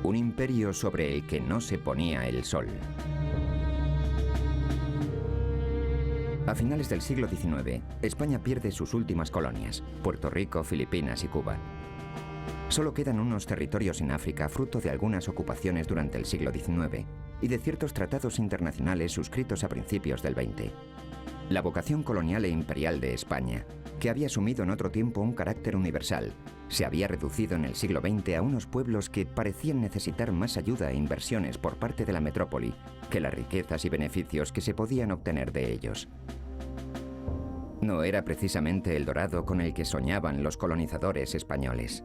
un imperio sobre el que no se ponía el sol. A finales del siglo XIX, España pierde sus últimas colonias, Puerto Rico, Filipinas y Cuba. Solo quedan unos territorios en África fruto de algunas ocupaciones durante el siglo XIX y de ciertos tratados internacionales suscritos a principios del XX. La vocación colonial e imperial de España, que había asumido en otro tiempo un carácter universal, se había reducido en el siglo XX a unos pueblos que parecían necesitar más ayuda e inversiones por parte de la metrópoli que las riquezas y beneficios que se podían obtener de ellos. No era precisamente el dorado con el que soñaban los colonizadores españoles.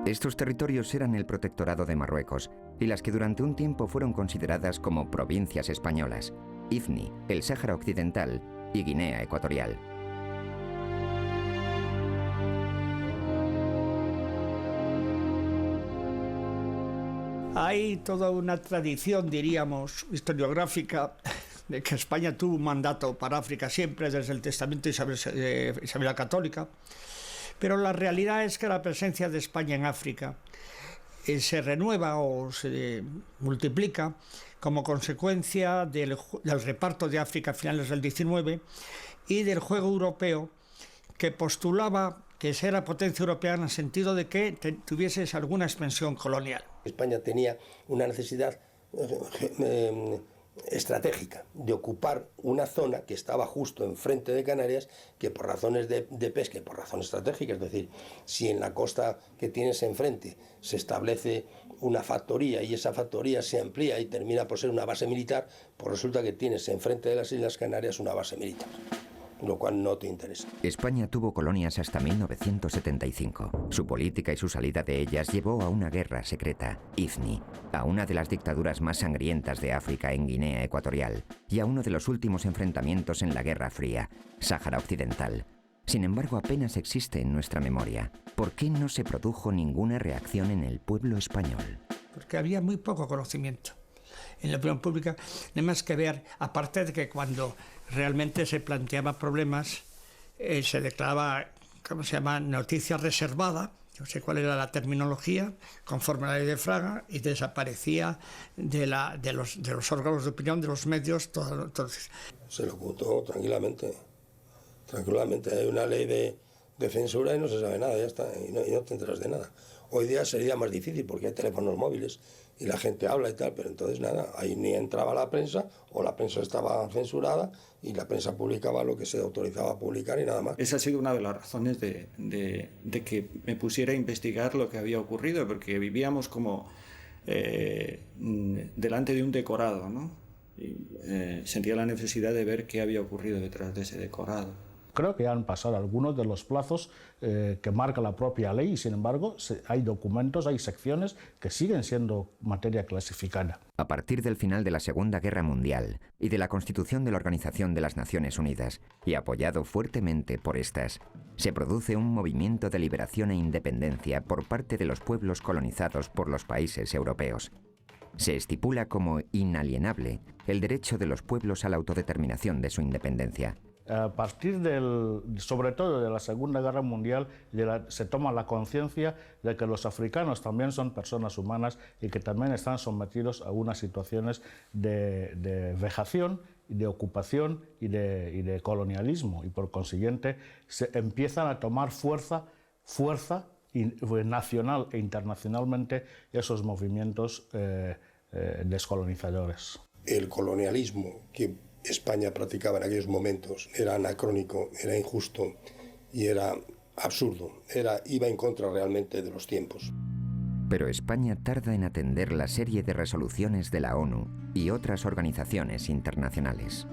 Estos territorios eran el protectorado de Marruecos y las que durante un tiempo fueron consideradas como provincias españolas, Ifni, el Sáhara Occidental y Guinea Ecuatorial. Hay toda una tradición, diríamos, historiográfica, de que España tuvo un mandato para África siempre desde el testamento de Isabel la Católica, pero la realidad es que la presencia de España en África se renueva o se multiplica como consecuencia del reparto de África a finales del XIX y del juego europeo que postulaba que era potencia europea en el sentido de que tuviese alguna expansión colonial. España tenía una necesidad estratégica de ocupar una zona que estaba justo enfrente de Canarias, que por razones de pesca y por razones estratégicas, es decir, si en la costa que tienes enfrente se establece una factoría y esa factoría se amplía y termina por ser una base militar, pues resulta que tienes enfrente de las Islas Canarias una base militar, lo cual no te interesa. España tuvo colonias hasta 1975. Su política y su salida de ellas llevó a una guerra secreta, Ifni, a una de las dictaduras más sangrientas de África en Guinea Ecuatorial y a uno de los últimos enfrentamientos en la Guerra Fría, Sáhara Occidental. Sin embargo, apenas existe en nuestra memoria. ¿Por qué no se produjo ninguna reacción en el pueblo español? Porque había muy poco conocimiento en la opinión pública, no hay más que ver, aparte de que cuando realmente se planteaban problemas, se declaraba, ¿cómo se llama?, noticia reservada, no sé cuál era la terminología, conforme a la ley de Fraga, y desaparecía de los órganos de opinión, de los medios, todo. Se lo ocultó tranquilamente. Tranquilamente, hay una ley de censura y no se sabe nada, ya está, y no te enteras de nada. Hoy día sería más difícil porque hay teléfonos móviles y la gente habla y tal, pero entonces nada, ahí ni entraba la prensa o la prensa estaba censurada y la prensa publicaba lo que se autorizaba a publicar y nada más. Esa ha sido una de las razones de que me pusiera a investigar lo que había ocurrido, porque vivíamos como delante de un decorado, ¿no? Y, sentía la necesidad de ver qué había ocurrido detrás de ese decorado. Creo que han pasado algunos de los plazos que marca la propia ley y, sin embargo, hay documentos, hay secciones que siguen siendo materia clasificada. A partir del final de la Segunda Guerra Mundial y de la constitución de la Organización de las Naciones Unidas, y apoyado fuertemente por estas, se produce un movimiento de liberación e independencia por parte de los pueblos colonizados por los países europeos. Se estipula como inalienable el derecho de los pueblos a la autodeterminación de su independencia. A partir sobre todo de la Segunda Guerra Mundial, se toma la conciencia de que los africanos también son personas humanas y que también están sometidos a unas situaciones de vejación, de ocupación y de colonialismo, y por consiguiente se empiezan a tomar fuerza nacional e internacionalmente esos movimientos descolonizadores. El colonialismo que España practicaba en aquellos momentos era anacrónico, era injusto y era absurdo, iba en contra realmente de los tiempos. Pero España tarda en atender la serie de resoluciones de la ONU y otras organizaciones internacionales.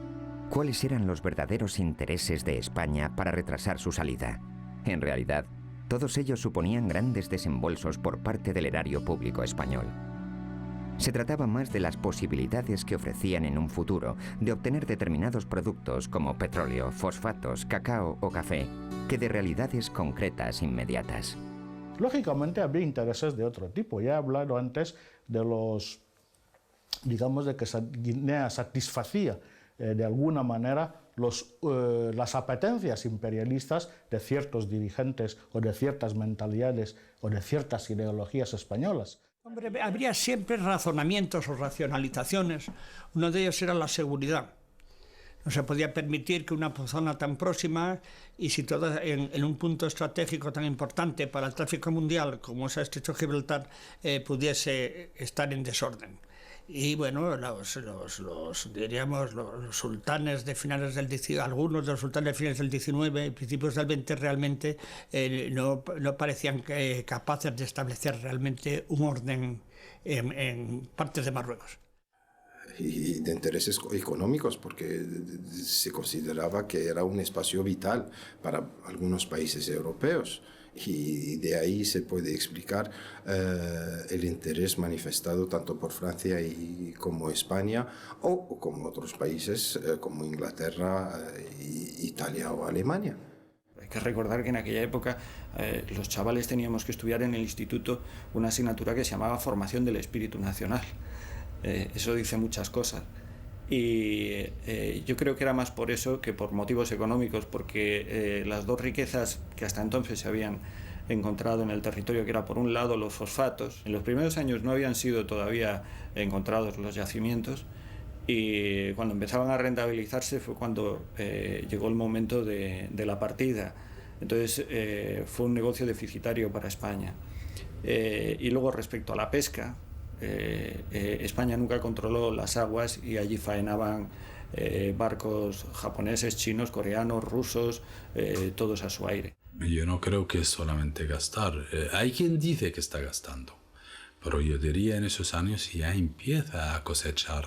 ¿Cuáles eran los verdaderos intereses de España para retrasar su salida? En realidad, todos ellos suponían grandes desembolsos por parte del erario público español. Se trataba más de las posibilidades que ofrecían en un futuro de obtener determinados productos como petróleo, fosfatos, cacao o café, que de realidades concretas inmediatas. Lógicamente había intereses de otro tipo. Ya he hablado antes de digamos, de que Guinea satisfacía de alguna manera las apetencias imperialistas de ciertos dirigentes o de ciertas mentalidades o de ciertas ideologías españolas. Hombre, habría siempre razonamientos o racionalizaciones. Uno de ellos era la seguridad. No se podía permitir que una zona tan próxima y situada en un punto estratégico tan importante para el tráfico mundial como es el Estrecho de Gibraltar pudiese estar en desorden. Y bueno, los sultanes de finales del XIX, algunos de los sultanes de finales del XIX y principios del XX realmente no parecían capaces de establecer realmente un orden en partes de Marruecos. Y de intereses económicos, porque se consideraba que era un espacio vital para algunos países europeos. Y de ahí se puede explicar el interés manifestado tanto por Francia como España o como otros países como Inglaterra, Italia o Alemania. Hay que recordar que en aquella época los chavales teníamos que estudiar en el instituto una asignatura que se llamaba Formación del Espíritu Nacional. Eso dice muchas cosas. Y yo creo que era más por eso que por motivos económicos, porque las dos riquezas que hasta entonces se habían encontrado en el territorio, que era por un lado los fosfatos, en los primeros años no habían sido todavía encontrados los yacimientos, y cuando empezaban a rentabilizarse fue cuando llegó el momento de la partida. Entonces fue un negocio deficitario para España. Y luego respecto a la pesca, España nunca controló las aguas y allí faenaban barcos japoneses, chinos, coreanos, rusos, todos a su aire. Yo no creo que es solamente gastar. Hay quien dice que está gastando, pero yo diría en esos años ya empieza a cosechar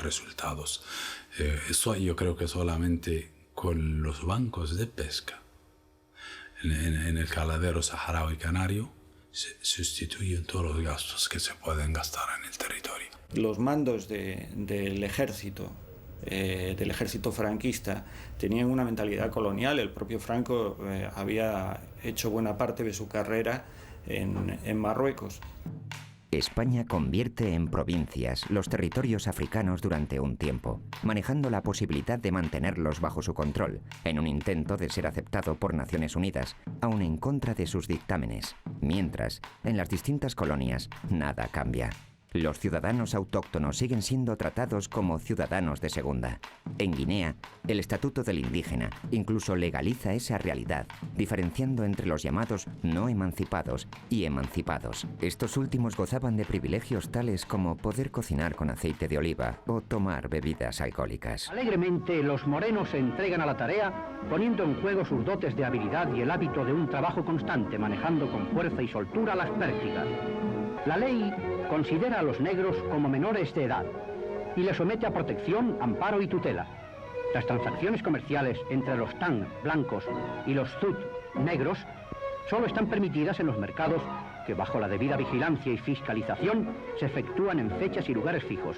resultados. Eso yo creo que solamente con los bancos de pesca en el caladero saharaui canario se sustituyen todos los gastos que se pueden gastar en el territorio. Los mandos del ejército franquista tenían una mentalidad colonial. El propio Franco había hecho buena parte de su carrera en Marruecos. España convierte en provincias los territorios africanos durante un tiempo, manejando la posibilidad de mantenerlos bajo su control, en un intento de ser aceptado por Naciones Unidas, aun en contra de sus dictámenes. Mientras, en las distintas colonias, nada cambia. Los ciudadanos autóctonos siguen siendo tratados como ciudadanos de segunda. En Guinea, el Estatuto del Indígena incluso legaliza esa realidad, diferenciando entre los llamados no emancipados y emancipados. Estos últimos gozaban de privilegios tales como poder cocinar con aceite de oliva o tomar bebidas alcohólicas. Alegremente, los morenos se entregan a la tarea, poniendo en juego sus dotes de habilidad y el hábito de un trabajo constante, manejando con fuerza y soltura las pértigas. La ley considera a los negros como menores de edad y les somete a protección, amparo y tutela. Las transacciones comerciales entre los tan blancos y los zut negros solo están permitidas en los mercados que bajo la debida vigilancia y fiscalización se efectúan en fechas y lugares fijos.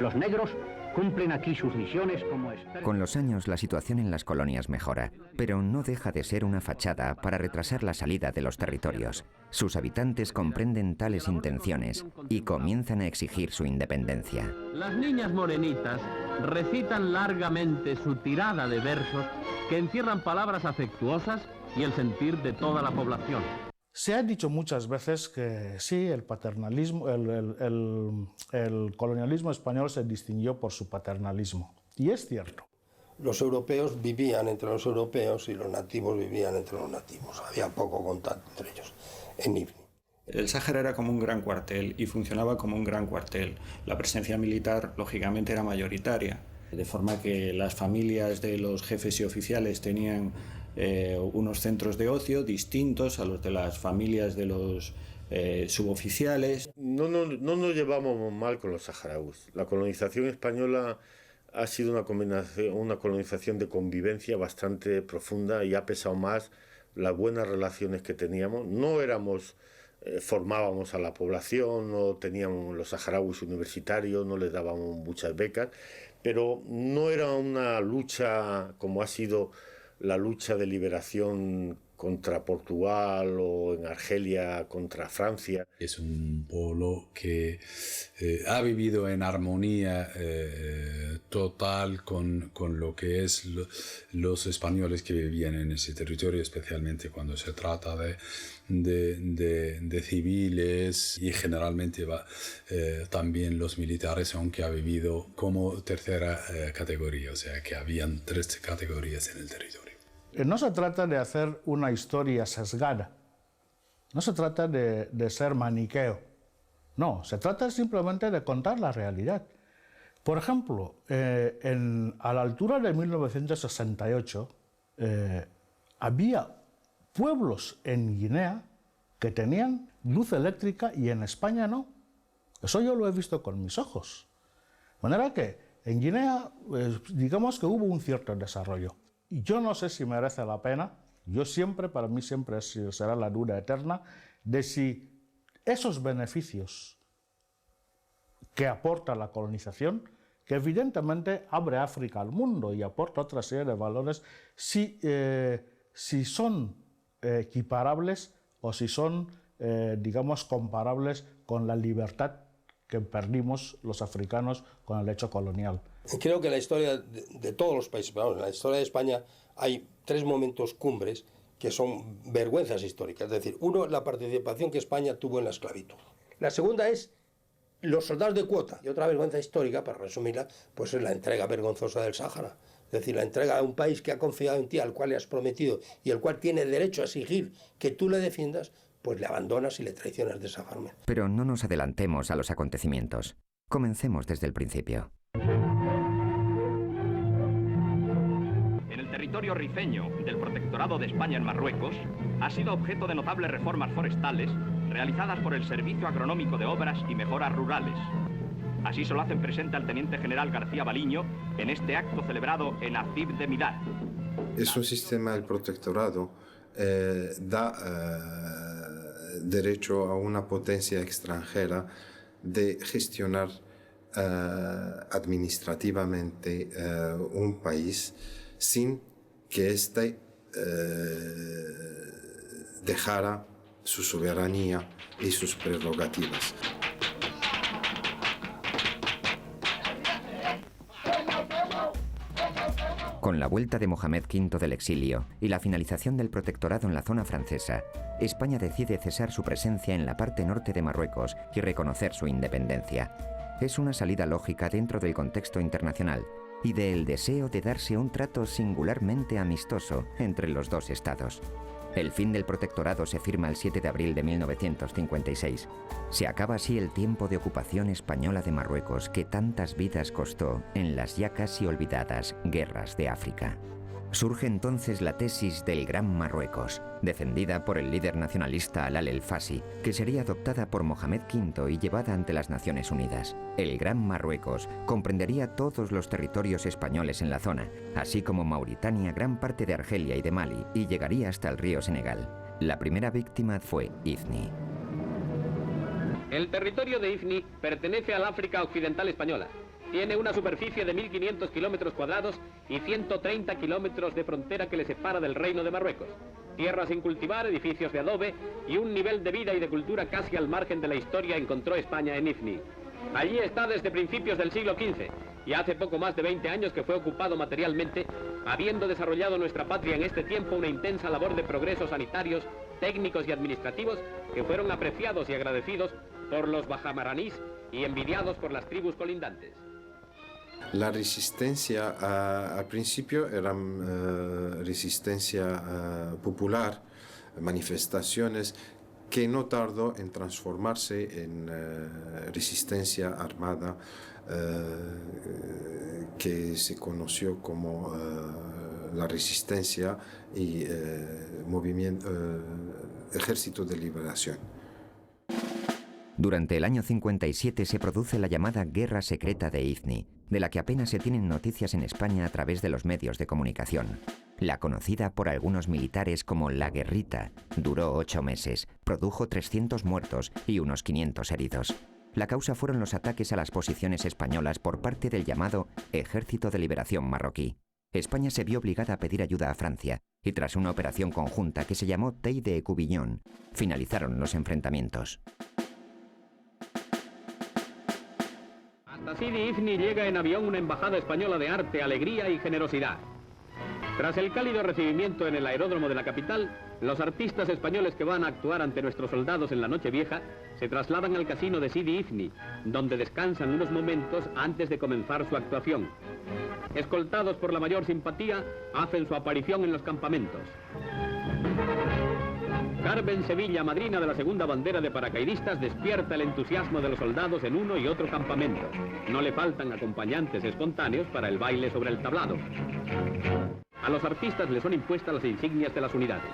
Los negros cumplen aquí sus misiones como expertos. Con los años la situación en las colonias mejora, pero no deja de ser una fachada para retrasar la salida de los territorios. Sus habitantes comprenden tales intenciones y comienzan a exigir su independencia. Las niñas morenitas recitan largamente su tirada de versos que encierran palabras afectuosas y el sentir de toda la población. Se ha dicho muchas veces que sí, el paternalismo, el colonialismo español se distinguió por su paternalismo. Y es cierto. Los europeos vivían entre los europeos y los nativos vivían entre los nativos. Había poco contacto entre ellos en Ifni. El Sáhara era como un gran cuartel y funcionaba como un gran cuartel. La presencia militar, lógicamente, era mayoritaria, de forma que las familias de los jefes y oficiales tenían unos centros de ocio distintos a los de las familias de los suboficiales. No nos llevamos mal con los saharauis. La colonización española ha sido una colonización de convivencia bastante profunda y ha pesado más las buenas relaciones que teníamos. No formábamos a la población, no teníamos los saharauis universitarios, no les dábamos muchas becas, pero no era una lucha como ha sido la lucha de liberación contra Portugal o en Argelia contra Francia. Es un pueblo que ha vivido en armonía total con lo que es los españoles que vivían en ese territorio, especialmente cuando se trata de civiles y generalmente también los militares, aunque ha vivido como tercera categoría, o sea que habían 3 categorías en el territorio. No se trata de hacer una historia sesgada, no se trata de ser maniqueo, no, se trata simplemente de contar la realidad. Por ejemplo, a la altura de 1968 había pueblos en Guinea que tenían luz eléctrica y en España no. Eso yo lo he visto con mis ojos. De manera que en Guinea, digamos que hubo un cierto desarrollo. Yo no sé si merece la pena, para mí siempre será la duda eterna, de si esos beneficios que aporta la colonización, que evidentemente abre África al mundo y aporta otra serie de valores, si son equiparables o si son, digamos, comparables con la libertad que perdimos los africanos con el hecho colonial. Creo que en la historia de todos los países, pero en la historia de España hay 3 momentos cumbres que son vergüenzas históricas. Es decir, uno, la participación que España tuvo en la esclavitud. La segunda es los soldados de cuota. Y otra vergüenza histórica, para resumirla, pues es la entrega vergonzosa del Sáhara. Es decir, la entrega a un país que ha confiado en ti, al cual le has prometido y el cual tiene derecho a exigir que tú le defiendas, pues le abandonas y le traicionas de esa forma. Pero no nos adelantemos a los acontecimientos. Comencemos desde el principio. En el territorio rifeño del Protectorado de España en Marruecos ha sido objeto de notables reformas forestales realizadas por el Servicio Agronómico de Obras y Mejoras Rurales. Así se lo hacen presente al Teniente General García Baliño en este acto celebrado en Acib de Midar. Es un sistema del protectorado, da derecho a una potencia extranjera de gestionar administrativamente un país sin que éste dejara su soberanía y sus prerrogativas. Con la vuelta de Mohamed V del exilio y la finalización del protectorado en la zona francesa, España decide cesar su presencia en la parte norte de Marruecos y reconocer su independencia. Es una salida lógica dentro del contexto internacional y del deseo de darse un trato singularmente amistoso entre los 2 estados. El fin del protectorado se firma el 7 de abril de 1956. Se acaba así el tiempo de ocupación española de Marruecos que tantas vidas costó en las ya casi olvidadas guerras de África. Surge entonces la tesis del Gran Marruecos, defendida por el líder nacionalista Alal El Fassi, que sería adoptada por Mohamed V y llevada ante las Naciones Unidas. El Gran Marruecos comprendería todos los territorios españoles en la zona, así como Mauritania, gran parte de Argelia y de Mali, y llegaría hasta el río Senegal. La primera víctima fue Ifni. El territorio de Ifni pertenece al África Occidental Española. Tiene una superficie de 1.500 kilómetros cuadrados y 130 kilómetros de frontera que le separa del Reino de Marruecos. Tierra sin cultivar, edificios de adobe y un nivel de vida y de cultura casi al margen de la historia encontró España en Ifni. Allí está desde principios del siglo XV y hace poco más de 20 años que fue ocupado materialmente, habiendo desarrollado nuestra patria en este tiempo una intensa labor de progresos sanitarios, técnicos y administrativos que fueron apreciados y agradecidos por los bajamaránís y envidiados por las tribus colindantes. La resistencia al principio era resistencia popular, manifestaciones que no tardó en transformarse en resistencia armada que se conoció como la resistencia y movimiento Ejército de Liberación. Durante el año 57 se produce la llamada Guerra Secreta de Ifni, de la que apenas se tienen noticias en España a través de los medios de comunicación. La conocida por algunos militares como la Guerrita duró 8 meses, produjo 300 muertos y unos 500 heridos. La causa fueron los ataques a las posiciones españolas por parte del llamado Ejército de Liberación Marroquí. España se vio obligada a pedir ayuda a Francia y tras una operación conjunta que se llamó Tey de Écubillon, finalizaron los enfrentamientos. Hasta Sidi Ifni llega en avión una embajada española de arte, alegría y generosidad. Tras el cálido recibimiento en el aeródromo de la capital, los artistas españoles que van a actuar ante nuestros soldados en la Nochevieja se trasladan al casino de Sidi Ifni, donde descansan unos momentos antes de comenzar su actuación. Escoltados por la mayor simpatía, hacen su aparición en los campamentos. Carmen Sevilla, madrina de la segunda bandera de paracaidistas, despierta el entusiasmo de los soldados en uno y otro campamento. No le faltan acompañantes espontáneos para el baile sobre el tablado. A los artistas les son impuestas las insignias de las unidades.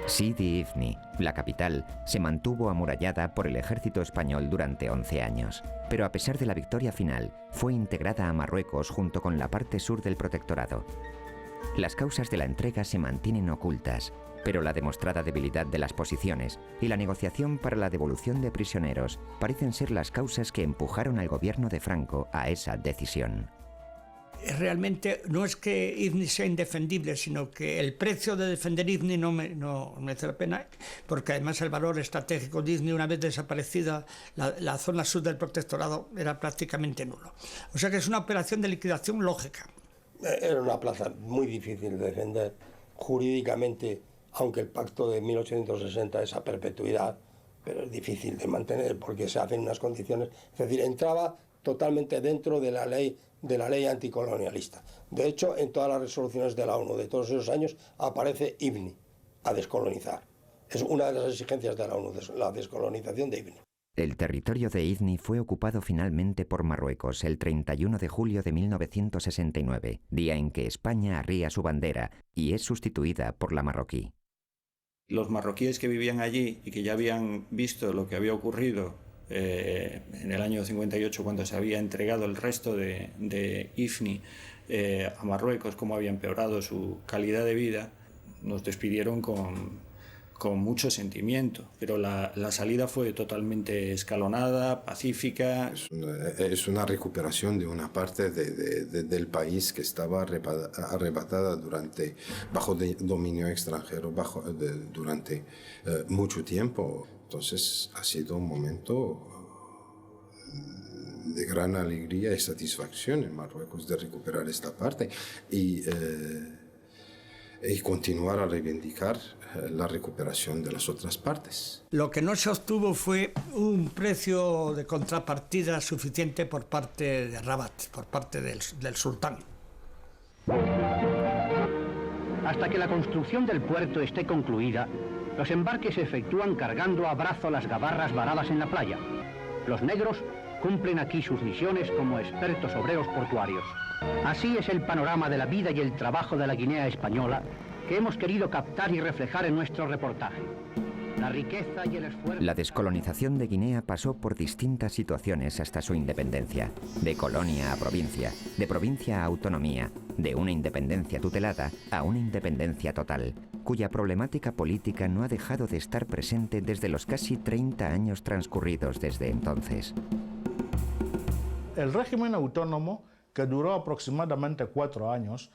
Sidi Ifni, la capital, se mantuvo amurallada por el ejército español durante 11 años, pero a pesar de la victoria final, fue integrada a Marruecos junto con la parte sur del protectorado. Las causas de la entrega se mantienen ocultas, pero la demostrada debilidad de las posiciones y la negociación para la devolución de prisioneros parecen ser las causas que empujaron al gobierno de Franco a esa decisión. Realmente no es que Ifni sea indefendible, sino que el precio de defender Ifni no merece la pena, porque además el valor estratégico de Ifni, una vez desaparecida la zona sur del protectorado, era prácticamente nulo. O sea que es una operación de liquidación lógica. Era una plaza muy difícil de defender jurídicamente, aunque el pacto de 1860 es a perpetuidad, pero es difícil de mantener porque se hacen unas condiciones, es decir, entraba totalmente dentro de la ley anticolonialista. De hecho, en todas las resoluciones de la ONU de todos esos años aparece Ifni a descolonizar. Es una de las exigencias de la ONU, la descolonización de Ifni. El territorio de Ifni fue ocupado finalmente por Marruecos el 31 de julio de 1969, día en que España arría su bandera y es sustituida por la marroquí. Los marroquíes que vivían allí y que ya habían visto lo que había ocurrido en el año 58, cuando se había entregado el resto de Ifni a Marruecos, cómo había empeorado su calidad de vida, nos despidieron con mucho sentimiento, pero la salida fue totalmente escalonada, pacífica. Es una recuperación de una parte del país que estaba arrebatada bajo dominio extranjero durante mucho tiempo. Entonces ha sido un momento de gran alegría y satisfacción en Marruecos de recuperar esta parte y continuar a reivindicar la recuperación de las otras partes. Lo que no se obtuvo fue un precio de contrapartida suficiente por parte de Rabat, por parte del sultán. Hasta que la construcción del puerto esté concluida, los embarques se efectúan cargando a brazo las gabarras varadas en la playa. Los negros cumplen aquí sus misiones como expertos obreros portuarios. Así es el panorama de la vida y el trabajo de la Guinea española que hemos querido captar y reflejar en nuestro reportaje. La riqueza y el esfuerzo... La descolonización de Guinea pasó por distintas situaciones hasta su independencia, de colonia a provincia, de provincia a autonomía, de una independencia tutelada a una independencia total, cuya problemática política no ha dejado de estar presente desde los casi 30 años transcurridos desde entonces. El régimen autónomo, que duró aproximadamente 4 años,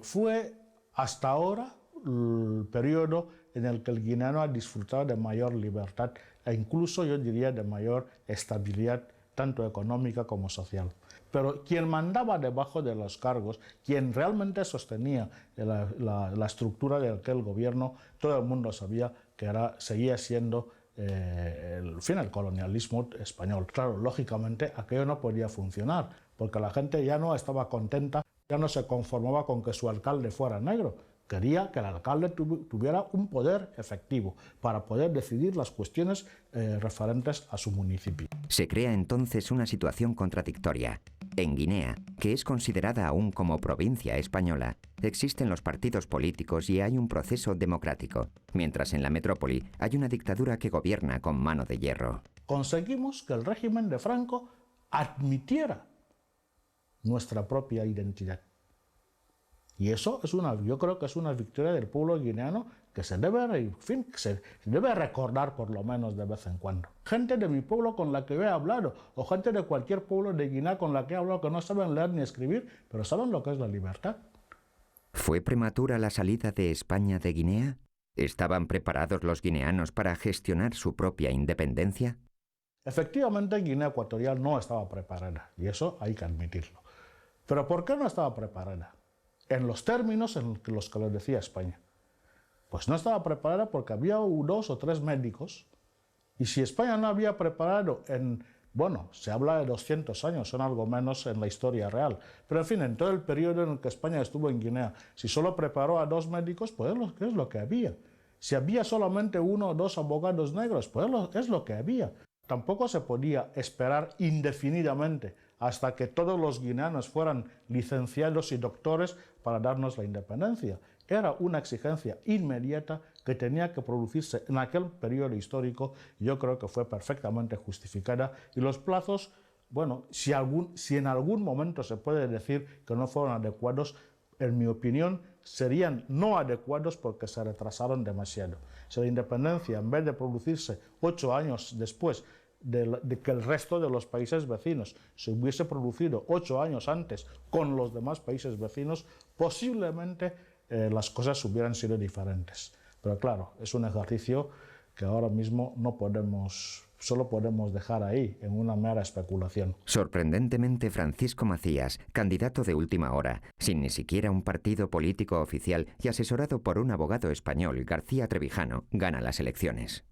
fue hasta ahora el periodo en el que el guineano ha disfrutado de mayor libertad e incluso, yo diría, de mayor estabilidad, tanto económica como social. Pero quien mandaba debajo de los cargos, quien realmente sostenía la estructura de aquel gobierno, todo el mundo sabía que seguía siendo el colonialismo español. Claro, lógicamente aquello no podía funcionar, porque la gente ya no estaba contenta, ya no se conformaba con que su alcalde fuera negro. Quería que el alcalde tuviera un poder efectivo para poder decidir las cuestiones referentes a su municipio. Se crea entonces una situación contradictoria. En Guinea, que es considerada aún como provincia española, existen los partidos políticos y hay un proceso democrático, mientras en la metrópoli hay una dictadura que gobierna con mano de hierro. Conseguimos que el régimen de Franco admitiera nuestra propia identidad. Y eso yo creo que es una victoria del pueblo guineano que se debe recordar por lo menos de vez en cuando. Gente de mi pueblo con la que yo he hablado, o gente de cualquier pueblo de Guinea con la que he hablado, que no saben leer ni escribir, pero saben lo que es la libertad. ¿Fue prematura la salida de España de Guinea? ¿Estaban preparados los guineanos para gestionar su propia independencia? Efectivamente, Guinea Ecuatorial no estaba preparada, y eso hay que admitirlo. ¿Pero por qué no estaba preparada? En los términos en los que lo decía España. Pues no estaba preparada porque había 2 o 3 médicos, y si España no había preparado se habla de 200 años, son algo menos en la historia real, pero en fin, en todo el periodo en el que España estuvo en Guinea, si solo preparó a 2 médicos, pues es lo que había. Si había solamente 1 o 2 abogados negros, pues es lo que había. Tampoco se podía esperar indefinidamente hasta que todos los guineanos fueran licenciados y doctores para darnos la independencia. Era una exigencia inmediata que tenía que producirse en aquel periodo histórico, y yo creo que fue perfectamente justificada, y los plazos, si en algún momento se puede decir que no fueron adecuados, en mi opinión serían no adecuados porque se retrasaron demasiado. Si la independencia, en vez de producirse 8 años después de que el resto de los países vecinos se hubiese producido 8 años antes con los demás países vecinos, posiblemente las cosas hubieran sido diferentes. Pero claro, es un ejercicio que ahora mismo solo podemos dejar ahí, en una mera especulación. Sorprendentemente, Francisco Macías, candidato de última hora, sin ni siquiera un partido político oficial y asesorado por un abogado español, García Trevijano, gana las elecciones.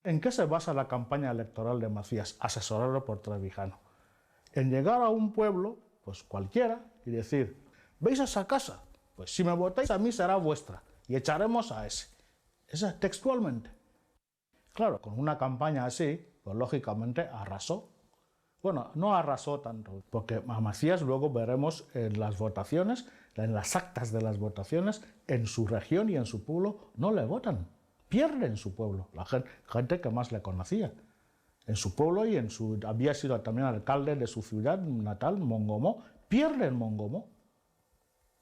¿En qué se basa la campaña electoral de Macías, asesorado por Trevijano? En llegar a un pueblo, pues cualquiera, y decir: ¿veis esa casa? Pues si me votáis a mí será vuestra, y echaremos a ese. Esa textualmente. Claro, con una campaña así, pues lógicamente arrasó. Bueno, no arrasó tanto, porque a Macías luego veremos en las votaciones, en las actas de las votaciones, en su región y en su pueblo no le votan. Pierde en su pueblo, la gente que más le conocía. En su pueblo había sido también alcalde de su ciudad natal, Mongomo, pierde en Mongomo.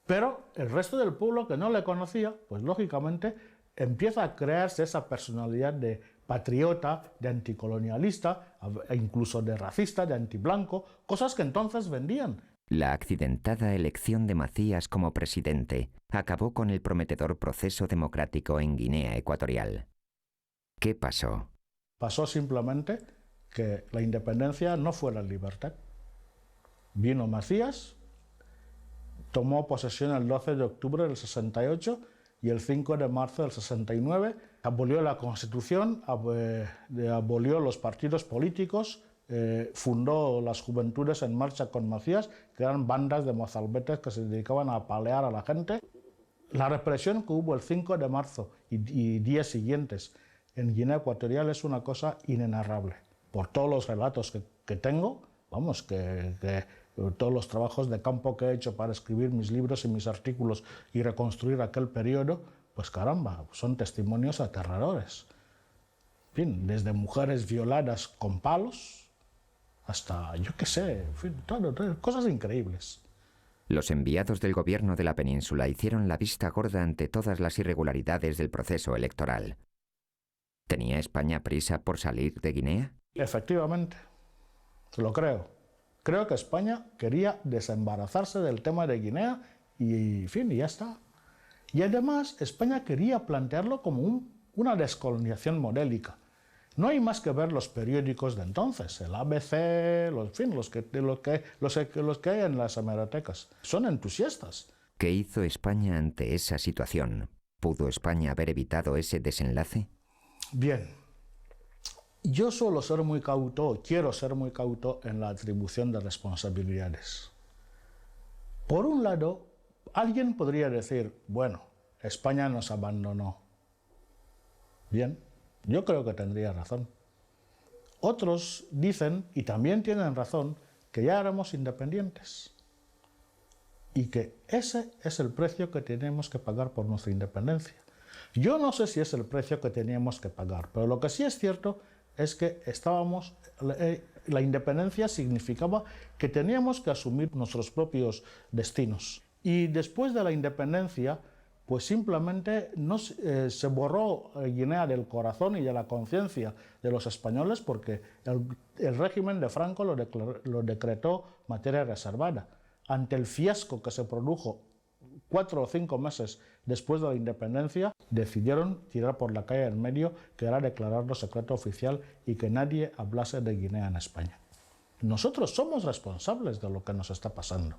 Pero el resto del pueblo que no le conocía, pues lógicamente empieza a crearse esa personalidad de patriota, de anticolonialista, e incluso de racista, de antiblanco, cosas que entonces vendían. La accidentada elección de Macías como presidente acabó con el prometedor proceso democrático en Guinea Ecuatorial. ¿Qué pasó? Pasó simplemente que la independencia no fue la libertad. Vino Macías, tomó posesión el 12 de octubre del 68 y el 5 de marzo del 69 abolió la Constitución, abolió los partidos políticos, fundó las Juventudes en Marcha con Macías, que eran bandas de mozalbetes que se dedicaban a apalear a la gente. La represión que hubo el 5 de marzo y días siguientes en Guinea Ecuatorial es una cosa inenarrable. Por todos los relatos que tengo, todos los trabajos de campo que he hecho para escribir mis libros y mis artículos y reconstruir aquel periodo, pues caramba, son testimonios aterradores. En fin, desde mujeres violadas con palos hasta, yo qué sé, en fin, todo, cosas increíbles. Los enviados del gobierno de la península hicieron la vista gorda ante todas las irregularidades del proceso electoral. ¿Tenía España prisa por salir de Guinea? Efectivamente, lo creo. Creo que España quería desembarazarse del tema de Guinea y, en fin, y ya está. Y además, España quería plantearlo como una descolonización modélica. No hay más que ver los periódicos de entonces, el ABC, los que hay en las hemerotecas. Son entusiastas. ¿Qué hizo España ante esa situación? ¿Pudo España haber evitado ese desenlace? Bien. Yo suelo ser muy cauto, quiero ser muy cauto en la atribución de responsabilidades. Por un lado, alguien podría decir, bueno, España nos abandonó. Bien, yo creo que tendría razón. Otros dicen, y también tienen razón, que ya éramos independientes. Y que ese es el precio que tenemos que pagar por nuestra independencia. Yo no sé si es el precio que teníamos que pagar, pero lo que sí es cierto es que la independencia significaba que teníamos que asumir nuestros propios destinos. Y después de la independencia, pues simplemente se borró Guinea del corazón y de la conciencia de los españoles porque el régimen de Franco lo decretó materia reservada. Ante el fiasco que se produjo 4 o 5 meses después de la independencia, decidieron tirar por la calle en medio, que era declararlo secreto oficial y que nadie hablase de Guinea en España. Nosotros somos responsables de lo que nos está pasando.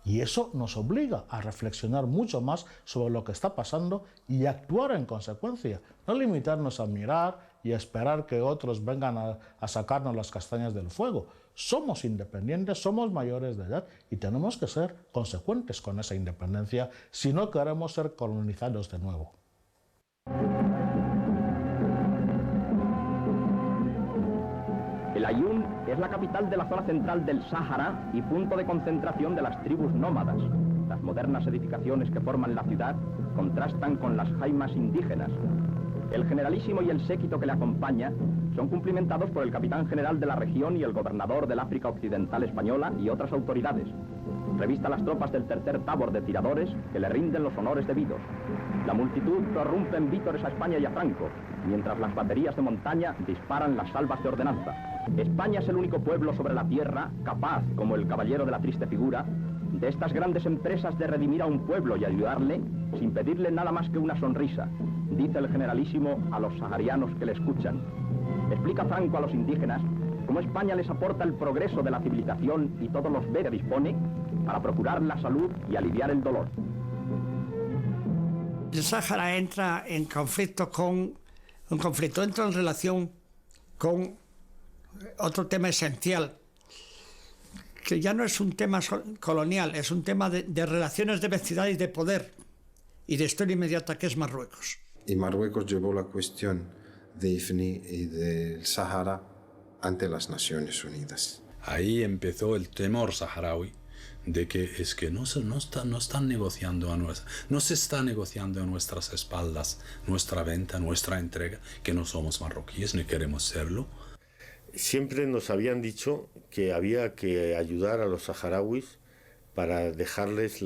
Y eso nos obliga a reflexionar mucho más sobre lo que está pasando y actuar en consecuencia. No limitarnos a mirar y a esperar que otros vengan a sacarnos las castañas del fuego. Somos independientes, somos mayores de edad y tenemos que ser consecuentes con esa independencia si no queremos ser colonizados de nuevo. El Aaiún es la capital de la zona central del Sáhara y punto de concentración de las tribus nómadas. Las modernas edificaciones que forman la ciudad contrastan con las jaimas indígenas. El generalísimo y el séquito que le acompaña son cumplimentados por el capitán general de la región y el gobernador del África Occidental Española y otras autoridades. Revista las tropas del tercer tabor de tiradores que le rinden los honores debidos. La multitud prorrumpe en vítores a España y a Franco, mientras las baterías de montaña disparan las salvas de ordenanza. España es el único pueblo sobre la tierra capaz, como el caballero de la triste figura, de estas grandes empresas de redimir a un pueblo y ayudarle sin pedirle nada más que una sonrisa, dice el generalísimo a los saharianos que le escuchan. Explica Franco a los indígenas cómo España les aporta el progreso de la civilización y todos los bienes que dispone para procurar la salud y aliviar el dolor. El Sáhara entra en conflicto entra en relación con otro tema esencial, que ya no es un tema colonial, es un tema de relaciones de vecindad y de poder y de historia inmediata, que es Marruecos. Y Marruecos llevó la cuestión de Ifni y del Sahara ante las Naciones Unidas. Ahí empezó el temor saharaui de que es que no se está negociando a nuestras espaldas nuestra venta, nuestra entrega, que no somos marroquíes ni queremos serlo. Siempre nos habían dicho que había que ayudar a los saharauis para dejarles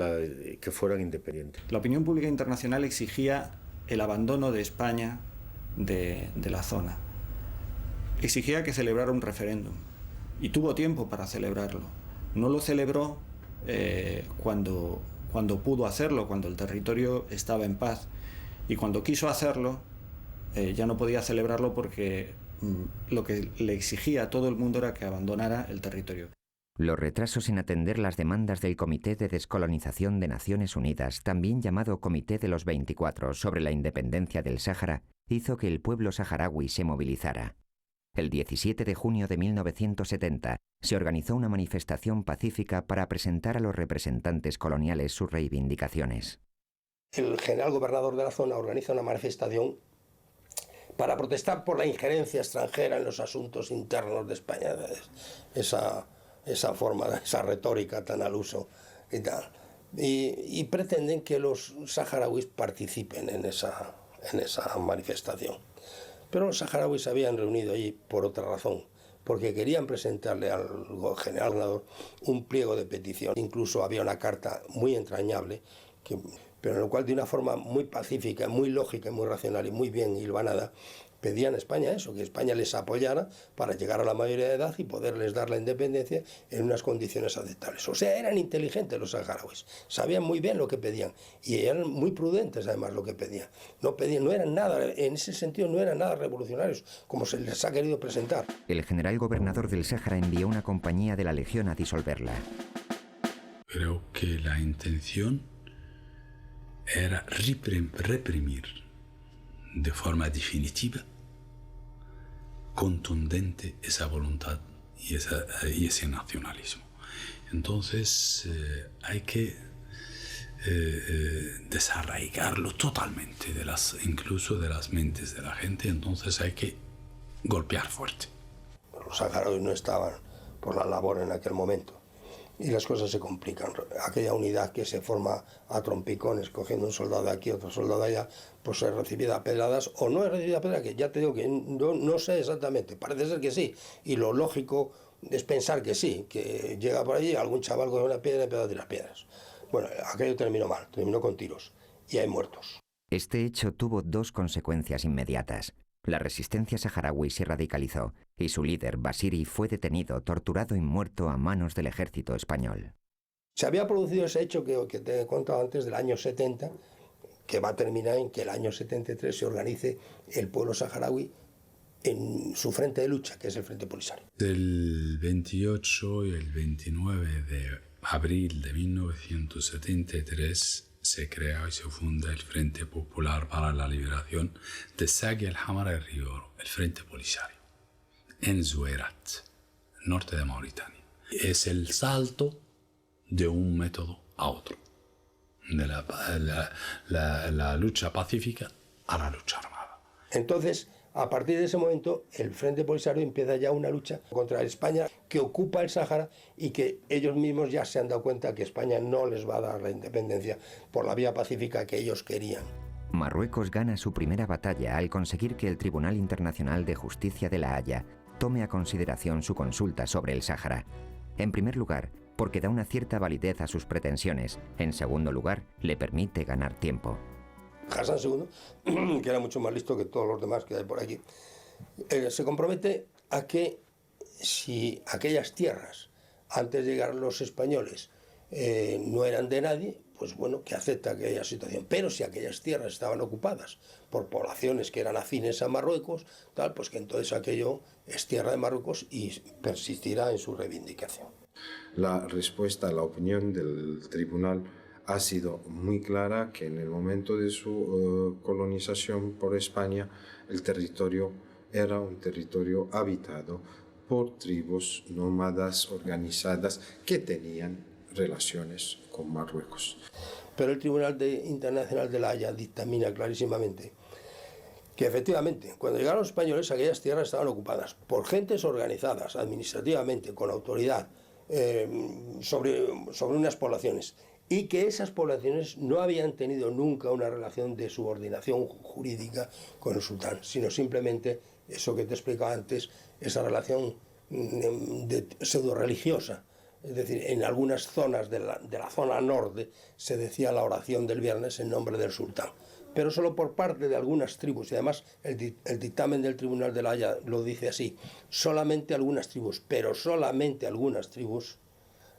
que fueran independientes. La opinión pública internacional exigía el abandono de España de la zona. Exigía que celebrara un referéndum y tuvo tiempo para celebrarlo. No lo celebró cuando pudo hacerlo, cuando el territorio estaba en paz, y cuando quiso hacerlo ya no podía celebrarlo porque lo que le exigía a todo el mundo era que abandonara el territorio. Los retrasos en atender las demandas del Comité de Descolonización de Naciones Unidas, también llamado Comité de los 24 sobre la independencia del Sáhara, hizo que el pueblo saharaui se movilizara. El 17 de junio de 1970 se organizó una manifestación pacífica para presentar a los representantes coloniales sus reivindicaciones. El general gobernador de la zona organiza una manifestación para protestar por la injerencia extranjera en los asuntos internos de España. Esa forma, esa retórica tan al uso y tal. Y pretenden que los saharauis participen en esa manifestación. Pero los saharauis se habían reunido allí por otra razón, porque querían presentarle al general gobernador un pliego de petición. Incluso había una carta muy entrañable, pero en la cual de una forma muy pacífica, muy lógica, muy racional y muy bien hilvanada, pedían a España eso, que España les apoyara para llegar a la mayoría de edad y poderles dar la independencia en unas condiciones aceptables. O sea, eran inteligentes los saharauis, sabían muy bien lo que pedían y eran muy prudentes además lo que pedían. No eran nada, en ese sentido no eran nada revolucionarios como se les ha querido presentar. El general gobernador del Sáhara envió una compañía de la Legión a disolverla. Creo que la intención era reprimir de forma definitiva, contundente, esa voluntad y ese nacionalismo. Entonces hay que desarraigarlo totalmente incluso de las mentes de la gente. Entonces hay que golpear fuerte. Los saharauis no estaban por la labor en aquel momento y las cosas se complican. Aquella unidad que se forma a trompicones, cogiendo un soldado de aquí, otro soldado de allá, pues es recibida a pedradas o no es recibida a pedradas, que ya te digo que no sé exactamente, parece ser que sí, y lo lógico es pensar que sí, que llega por allí algún chaval con una piedra y empieza a tirar piedras. Bueno, aquello terminó mal, terminó con tiros y hay muertos. Este hecho tuvo dos consecuencias inmediatas. La resistencia saharaui se radicalizó y su líder, Basiri, fue detenido, torturado y muerto a manos del ejército español. Se había producido ese hecho que te he contado antes del año 70, que va a terminar en que el año 73 se organice el pueblo saharaui en su frente de lucha, que es el Frente Polisario. Del 28 y el 29 de abril de 1973 se crea y se funda el Frente Popular para la Liberación de Sagui el Hamara y Río Oro, el Frente Polisario, en Zuerat, norte de Mauritania. Es el salto de un método a otro, de la lucha pacífica a la lucha armada. Entonces, a partir de ese momento, el Frente Polisario empieza ya una lucha contra España que ocupa el Sáhara y que ellos mismos ya se han dado cuenta que España no les va a dar la independencia por la vía pacífica que ellos querían. Marruecos gana su primera batalla al conseguir que el Tribunal Internacional de Justicia de La Haya tome a consideración su consulta sobre el Sáhara. En primer lugar, porque da una cierta validez a sus pretensiones. En segundo lugar, le permite ganar tiempo. Hassan II, que era mucho más listo que todos los demás que hay por aquí, se compromete a que si aquellas tierras, antes de llegar los españoles, no eran de nadie, pues bueno, que acepta aquella situación. Pero si aquellas tierras estaban ocupadas por poblaciones que eran afines a Marruecos, tal, pues que entonces aquello es tierra de Marruecos y persistirá en su reivindicación. La respuesta, la opinión del tribunal ha sido muy clara, que en el momento de su colonización por España, el territorio era un territorio habitado por tribus nómadas organizadas que tenían relaciones con Marruecos. Pero el Tribunal Internacional de La Haya dictamina clarísimamente que efectivamente, cuando llegaron los españoles, aquellas tierras estaban ocupadas por gentes organizadas administrativamente, con autoridad, sobre unas poblaciones, y que esas poblaciones no habían tenido nunca una relación de subordinación jurídica con el sultán, sino simplemente eso que te explicaba antes, esa relación pseudo-religiosa. Es decir, en algunas zonas de la zona norte se decía la oración del viernes en nombre del sultán, pero solo por parte de algunas tribus, y además el dictamen del Tribunal de La Haya lo dice así, solamente algunas tribus, pero solamente algunas tribus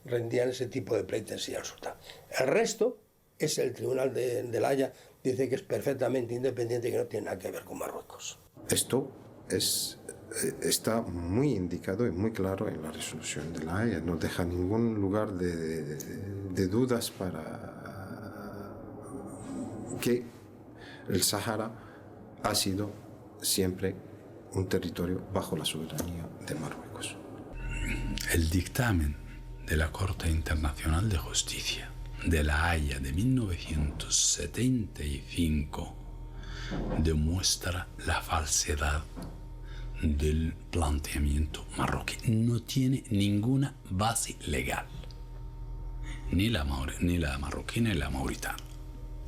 rendían ese tipo de pleitesía al sultán. El resto es el Tribunal de La Haya, dice que es perfectamente independiente y que no tiene nada que ver con Marruecos. Esto está muy indicado y muy claro en la resolución de La Haya, no deja ningún lugar de dudas para que el Sáhara ha sido siempre un territorio bajo la soberanía de Marruecos. El dictamen de la Corte Internacional de Justicia de La Haya de 1975 demuestra la falsedad del planteamiento marroquí. No tiene ninguna base legal, ni la marroquí ni la mauritana.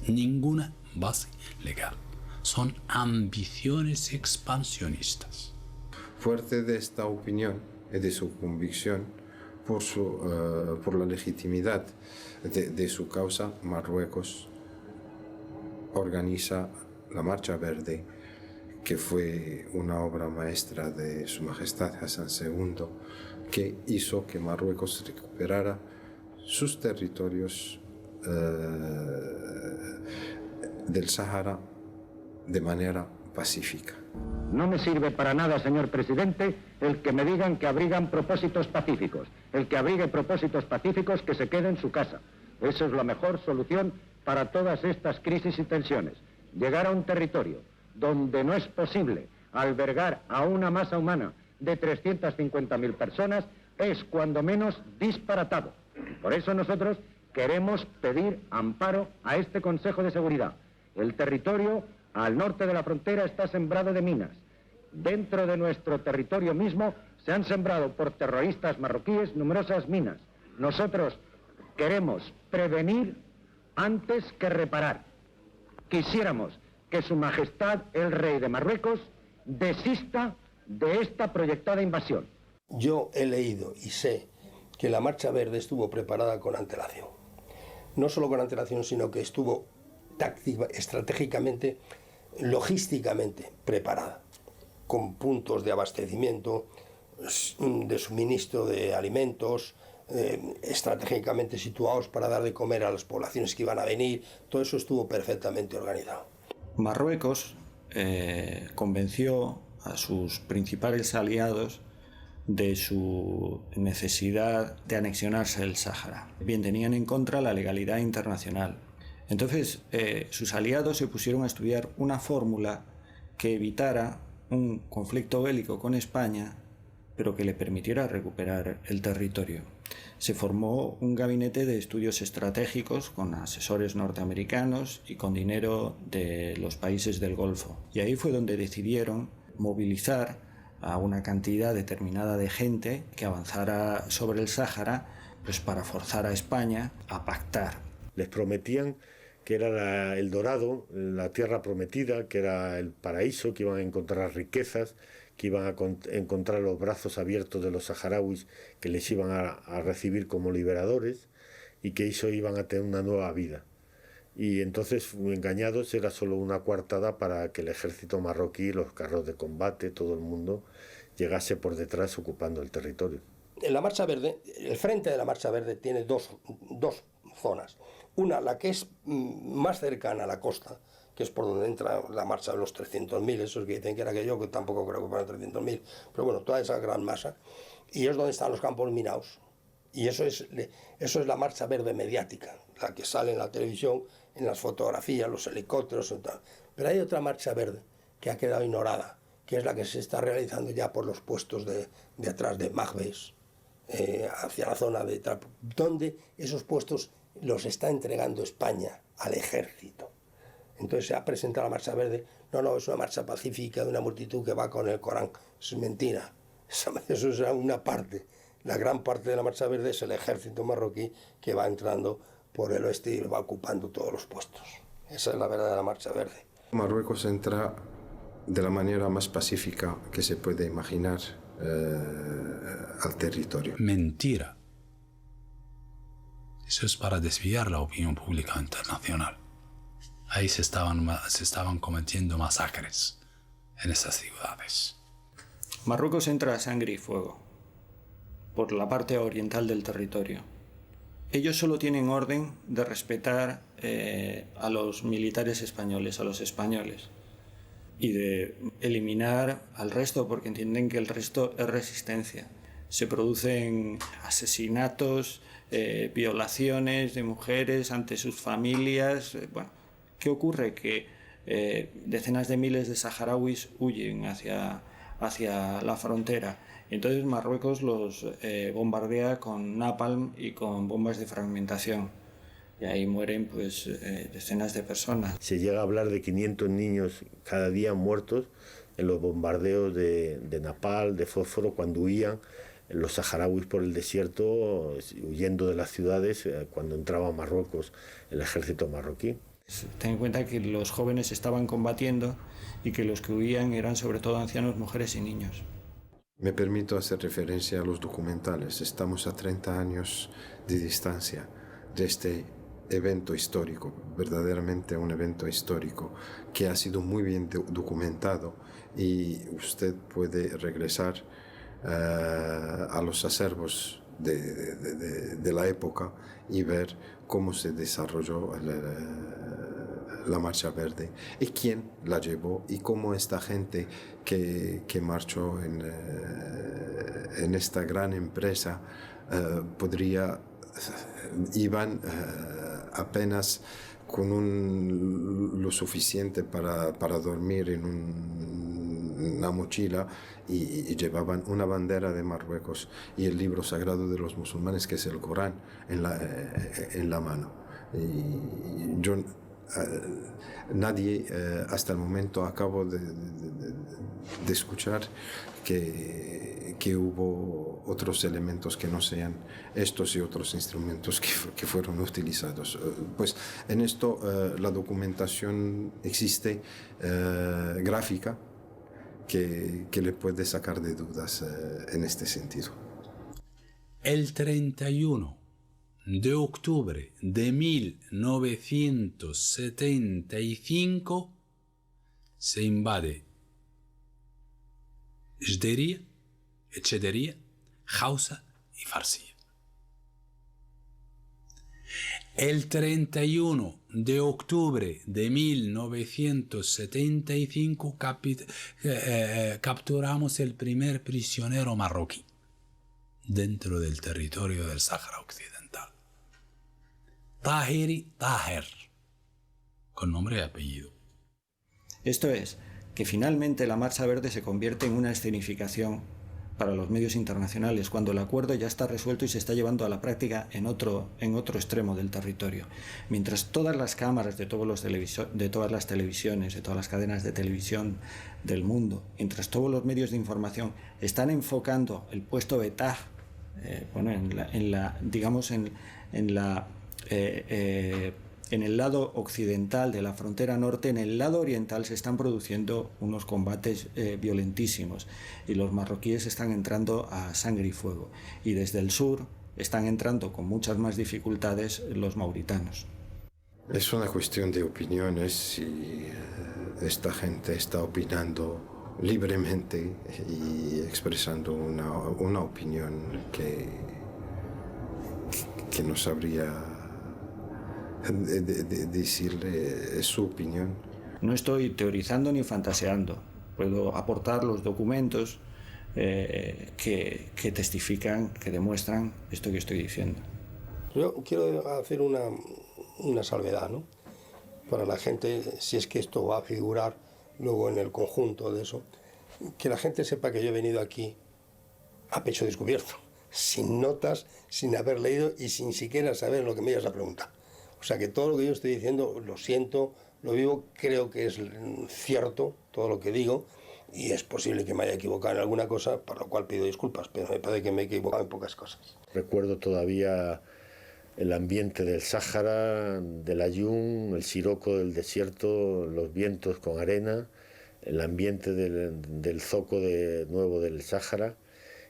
Ninguna base legal. Son ambiciones expansionistas. Fuerte de esta opinión y de su convicción por la legitimidad de su causa, Marruecos organiza la Marcha Verde, que fue una obra maestra de Su Majestad Hassan II, que hizo que Marruecos recuperara sus territorios del Sáhara de manera pacífica. No me sirve para nada, señor presidente, el que me digan que abrigan propósitos pacíficos. El que abrigue propósitos pacíficos, que se quede en su casa. Eso es la mejor solución para todas estas crisis y tensiones. Llegar a un territorio donde no es posible albergar a una masa humana de 350.000 personas es cuando menos disparatado. Por eso nosotros queremos pedir amparo a este Consejo de Seguridad. El territorio al norte de la frontera está sembrado de minas. Dentro de nuestro territorio mismo se han sembrado por terroristas marroquíes numerosas minas. Nosotros queremos prevenir antes que reparar. Quisiéramos que Su Majestad el Rey de Marruecos desista de esta proyectada invasión. Yo he leído y sé que la Marcha Verde estuvo preparada con antelación. no solo con antelación, sino que estuvo estratégicamente, logísticamente preparada, con puntos de abastecimiento, de suministro de alimentos, estratégicamente situados para dar de comer a las poblaciones que iban a venir. Todo eso estuvo perfectamente organizado. Marruecos convenció a sus principales aliados de su necesidad de anexionarse el Sáhara. Bien, tenían en contra la legalidad internacional. Entonces, sus aliados se pusieron a estudiar una fórmula que evitara un conflicto bélico con España, pero que le permitiera recuperar el territorio. Se formó un gabinete de estudios estratégicos con asesores norteamericanos y con dinero de los países del Golfo. Y ahí fue donde decidieron movilizar a una cantidad determinada de gente que avanzara sobre el Sáhara, pues para forzar a España a pactar. Les prometían que era el Dorado, la tierra prometida, que era el paraíso, que iban a encontrar riquezas, que iban a encontrar los brazos abiertos de los saharauis que les iban a recibir como liberadores y que eso iban a tener una nueva vida. Y entonces, engañados, era solo una coartada para que el ejército marroquí, los carros de combate, todo el mundo, llegase por detrás ocupando el territorio. En la Marcha Verde, el frente de la Marcha Verde tiene dos zonas. Una, la que es más cercana a la costa, que es por donde entra la marcha de los 300.000, esos que dicen que era aquello, que tampoco creo que fueran 300.000, pero bueno, toda esa gran masa, y es donde están los campos minados. Y eso es la Marcha Verde mediática, la que sale en la televisión, en las fotografías, los helicópteros y tal. Pero hay otra Marcha Verde que ha quedado ignorada, que es la que se está realizando ya por los puestos de atrás de Magbes, hacia la zona de Trap, donde esos puestos los está entregando España al ejército. Entonces se ha presentado la Marcha Verde. No, es una marcha pacífica de una multitud que va con el Corán. Eso es mentira. Eso es una parte. La gran parte de la Marcha Verde es el ejército marroquí que va entrando por el oeste y va ocupando todos los puestos. Esa es la verdadera Marcha Verde. Marruecos entra de la manera más pacífica que se puede imaginar al territorio. Mentira. Eso es para desviar la opinión pública internacional. Ahí se estaban cometiendo masacres en esas ciudades. Marruecos entra a sangre y fuego por la parte oriental del territorio. Ellos solo tienen orden de respetar a los militares españoles, a los españoles, y de eliminar al resto, porque entienden que el resto es resistencia. Se producen asesinatos, violaciones de mujeres ante sus familias. Bueno, ¿qué ocurre? Que decenas de miles de saharauis huyen hacia la frontera. Entonces Marruecos los bombardea con napalm y con bombas de fragmentación. Y ahí mueren pues decenas de personas. Se llega a hablar de 500 niños cada día muertos en los bombardeos de napalm, de fósforo, cuando huían los saharauis por el desierto, huyendo de las ciudades, cuando entraba a Marruecos el ejército marroquí. Ten en cuenta que los jóvenes estaban combatiendo y que los que huían eran sobre todo ancianos, mujeres y niños. Me permito hacer referencia a los documentales. Estamos a 30 años de distancia de este evento histórico, verdaderamente un evento histórico que ha sido muy bien documentado, y usted puede regresar a los acervos de la época y ver cómo se desarrolló la Marcha Verde y quién la llevó, y cómo esta gente que marchó en esta gran empresa iban apenas con lo suficiente para dormir en una mochila, y llevaban una bandera de Marruecos y el libro sagrado de los musulmanes, que es el Corán, en la mano. Y yo, nadie hasta el momento acabo de escuchar que hubo otros elementos que no sean estos y otros instrumentos que fueron utilizados. Pues en esto la documentación existe gráfica que le puede sacar de dudas en este sentido. El 31 de octubre de 1975 se invade Jdería, Echedería, Jausa y Farsia. El 31 de octubre de 1975 capturamos el primer prisionero marroquí dentro del territorio del Sáhara Occidental. Tahiri Taher, con nombre y apellido. Esto es, que finalmente la Marcha Verde se convierte en una escenificación para los medios internacionales, cuando el acuerdo ya está resuelto y se está llevando a la práctica en otro extremo del territorio. Mientras todas las cámaras de todas las televisiones, de todas las cadenas de televisión del mundo, mientras todos los medios de información están enfocando el puesto Betah, en el lado occidental de la frontera norte, en el lado oriental se están produciendo unos combates violentísimos y los marroquíes están entrando a sangre y fuego, y desde el sur están entrando con muchas más dificultades los mauritanos. Es una cuestión de opiniones si esta gente está opinando libremente y expresando una opinión que no sabría decirle su opinión. No estoy teorizando ni fantaseando. Puedo aportar los documentos que testifican, que demuestran esto que estoy diciendo. Yo quiero hacer una salvedad, ¿no? Para la gente, si es que esto va a figurar luego en el conjunto de eso, que la gente sepa que yo he venido aquí a pecho descubierto, sin notas, sin haber leído y sin siquiera saber lo que me ibas a preguntar. O sea que todo lo que yo estoy diciendo lo siento, lo vivo, creo que es cierto todo lo que digo y es posible que me haya equivocado en alguna cosa, por lo cual pido disculpas, pero me parece que me he equivocado en pocas cosas. Recuerdo todavía el ambiente del Sáhara, del Ayun, el siroco del desierto, los vientos con arena, el ambiente del zoco nuevo del Sáhara.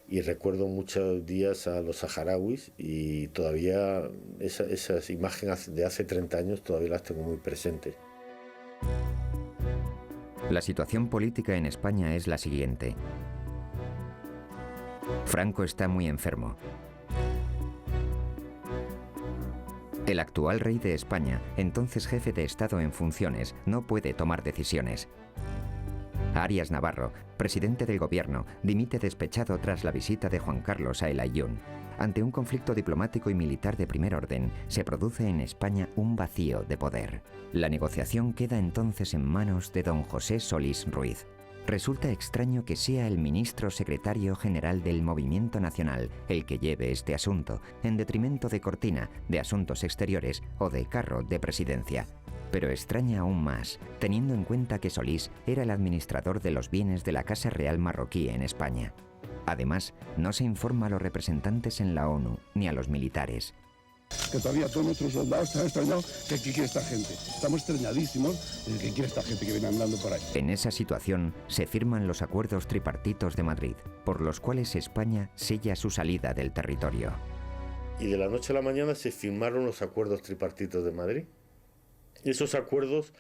Y recuerdo muchos días a los saharauis y todavía esas imágenes de hace 30 años todavía las tengo muy presentes. La situación política en España es la siguiente. Franco está muy enfermo. El actual rey de España, entonces jefe de Estado en funciones, no puede tomar decisiones. Arias Navarro, presidente del gobierno, dimite despechado tras la visita de Juan Carlos a El Aaiún. Ante un conflicto diplomático y militar de primer orden, se produce en España un vacío de poder. La negociación queda entonces en manos de don José Solís Ruiz. Resulta extraño que sea el ministro secretario general del Movimiento Nacional el que lleve este asunto, en detrimento de Cortina, de Asuntos Exteriores o de Carro, de Presidencia. Pero extraña aún más, teniendo en cuenta que Solís era el administrador de los bienes de la Casa Real marroquí en España. Además, no se informa a los representantes en la ONU ni a los militares. Que todavía todos nuestros soldados están extrañados que aquí quiere esta gente. Estamos extrañadísimos de que quiere esta gente que viene andando por ahí. En esa situación se firman los acuerdos tripartitos de Madrid, por los cuales España sella su salida del territorio. Y de la noche a la mañana se firmaron los acuerdos tripartitos de Madrid. Esos acuerdos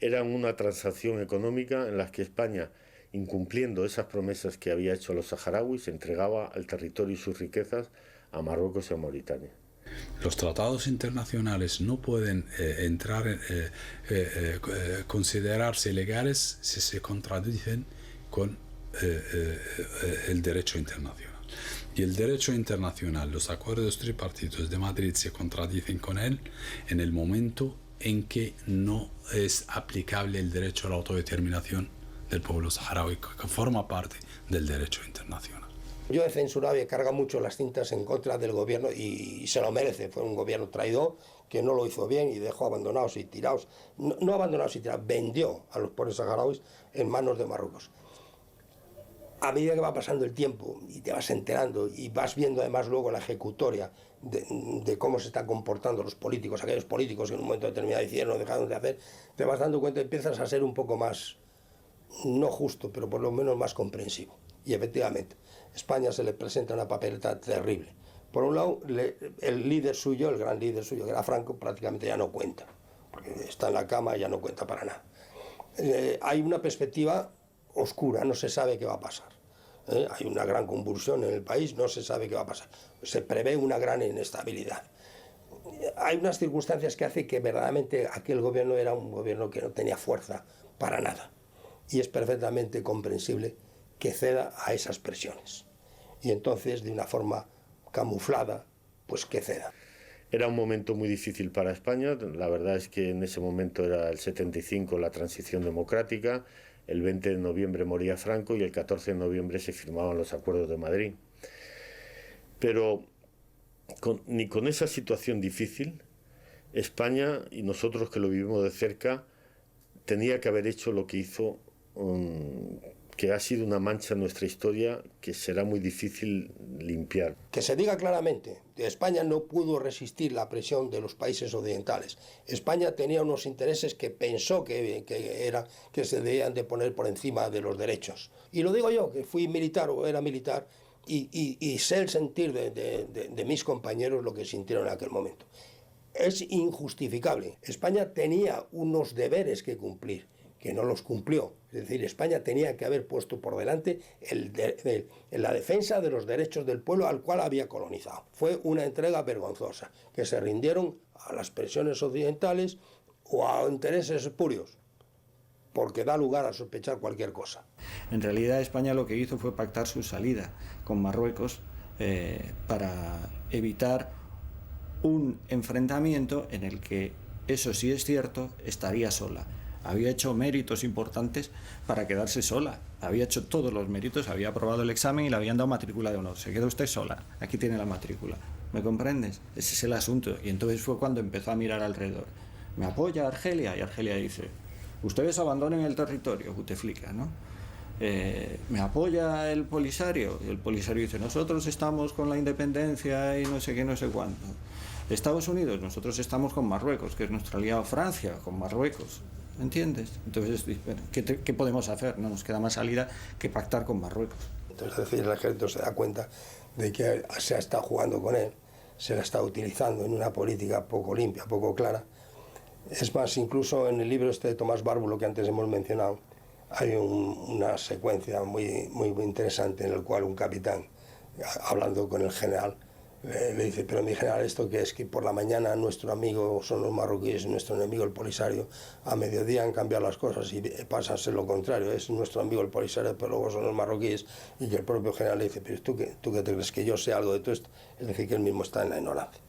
eran una transacción económica en la que España, incumpliendo esas promesas que había hecho a los saharauis, entregaba el territorio y sus riquezas a Marruecos y a Mauritania. Los tratados internacionales no pueden considerarse legales si se contradicen con el derecho internacional. Y el derecho internacional, los acuerdos tripartitos de Madrid se contradicen con él en el momento en que no es aplicable el derecho a la autodeterminación del pueblo saharaui, que forma parte del derecho internacional. Yo he censurado y he cargado mucho las cintas en contra del gobierno y se lo merece. Fue un gobierno traidor que no lo hizo bien y dejó abandonados y tirados, no abandonados y tirados, vendió a los pobres saharauis en manos de Marruecos. A medida que va pasando el tiempo y te vas enterando y vas viendo además luego la ejecutoria de cómo se están comportando los políticos, aquellos políticos que en un momento determinado hicieron o dejaron de hacer, te vas dando cuenta y empiezas a ser un poco más, no justo, pero por lo menos más comprensivo. Y efectivamente, España se le presenta una papeleta terrible, Por un lado, el líder suyo, el gran líder suyo, que era Franco, prácticamente ya no cuenta, porque está en la cama y ya no cuenta para nada. Hay una perspectiva oscura, no se sabe qué va a pasar. Hay una gran convulsión en el país, no se sabe qué va a pasar. Se prevé una gran inestabilidad. Hay unas circunstancias que hacen que verdaderamente aquel gobierno era un gobierno que no tenía fuerza para nada. Y es perfectamente comprensible que ceda a esas presiones. Y entonces, de una forma camuflada, pues que ceda. Era un momento muy difícil para España. La verdad es que en ese momento era el 75, la transición democrática. El 20 de noviembre moría Franco y el 14 de noviembre se firmaban los acuerdos de Madrid. Pero ni con esa situación difícil, España, y nosotros que lo vivimos de cerca, tenía que haber hecho lo que hizo, que ha sido una mancha en nuestra historia que será muy difícil limpiar. Que se diga claramente, España no pudo resistir la presión de los países occidentales. España tenía unos intereses que pensó que se debían de poner por encima de los derechos. Y lo digo yo, que fui militar o era militar, y sé el sentir de mis compañeros lo que sintieron en aquel momento. Es injustificable. España tenía unos deberes que cumplir, que no los cumplió. Es decir, España tenía que haber puesto por delante la defensa de los derechos del pueblo al cual había colonizado. Fue una entrega vergonzosa, que se rindieron a las presiones occidentales o a intereses espurios, porque da lugar a sospechar cualquier cosa. En realidad España lo que hizo fue pactar su salida con Marruecos para evitar un enfrentamiento en el que, eso sí es cierto, estaría sola. Había hecho méritos importantes para quedarse sola. Había hecho todos los méritos, había aprobado el examen y le habían dado matrícula de honor. Se queda usted sola, aquí tiene la matrícula. ¿Me comprendes? Ese es el asunto. Y entonces fue cuando empezó a mirar alrededor. ¿Me apoya Argelia? Y Argelia dice, ustedes abandonen el territorio, Bouteflika, ¿no? ¿Me apoya el Polisario? Y el Polisario dice, nosotros estamos con la independencia y no sé qué, no sé cuánto. Estados Unidos, nosotros estamos con Marruecos, que es nuestro aliado. Francia, con Marruecos. ¿Me entiendes? Entonces, ¿qué podemos hacer? No nos queda más salida que pactar con Marruecos. Entonces, es decir, el ejército se da cuenta de que se ha estado jugando con él, se la está utilizando en una política poco limpia, poco clara. Es más, incluso en el libro este de Tomás Bárbulo, que antes hemos mencionado, hay una secuencia muy interesante en la cual un capitán, hablando con el general, le dice, pero mi general, ¿esto qué es? Que por la mañana nuestro amigo son los marroquíes y nuestro enemigo el Polisario. A mediodía han cambiado las cosas y pasa a ser lo contrario. Es nuestro amigo el Polisario, pero luego son los marroquíes. Y que el propio general le dice, pero ¿tú qué te crees? ¿Que yo sé algo de todo esto? Es decir, que él mismo está en la ignorancia.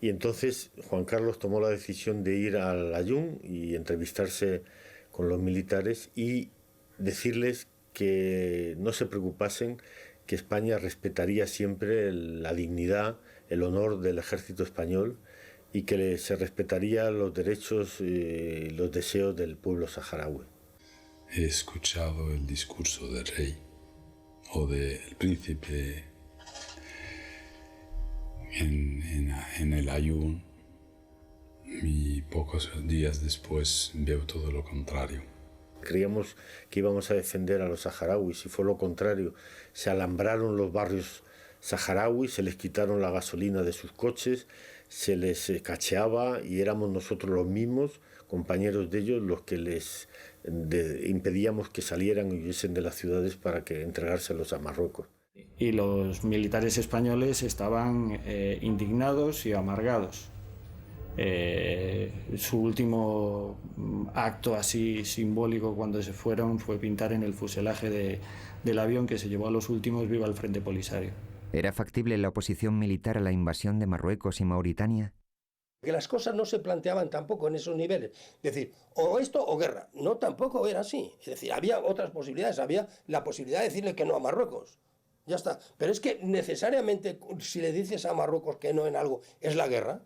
Y entonces Juan Carlos tomó la decisión de ir al Aaiún y entrevistarse con los militares y decirles que no se preocupasen, que España respetaría siempre la dignidad, el honor del ejército español y que se respetaría los derechos y los deseos del pueblo saharaui. He escuchado el discurso del rey o del príncipe en el Aaiún y pocos días después veo todo lo contrario. Creíamos que íbamos a defender a los saharauis y fue lo contrario. Se alambraron los barrios saharauis, se les quitaron la gasolina de sus coches, se les cacheaba y éramos nosotros los mismos, compañeros de ellos, los que les impedíamos que salieran y huyesen de las ciudades para que entregárselos a Marruecos. Y los militares españoles estaban indignados y amargados. Su último acto así simbólico cuando se fueron fue pintar en el fuselaje del avión que se llevó a los últimos viva el Frente Polisario. ¿Era factible la oposición militar a la invasión de Marruecos y Mauritania? Que las cosas no se planteaban tampoco en esos niveles. Es decir, o esto o guerra. No, tampoco era así. Es decir, había otras posibilidades. Había la posibilidad de decirle que no a Marruecos. Ya está. Pero es que necesariamente si le dices a Marruecos que no en algo, ¿es la guerra?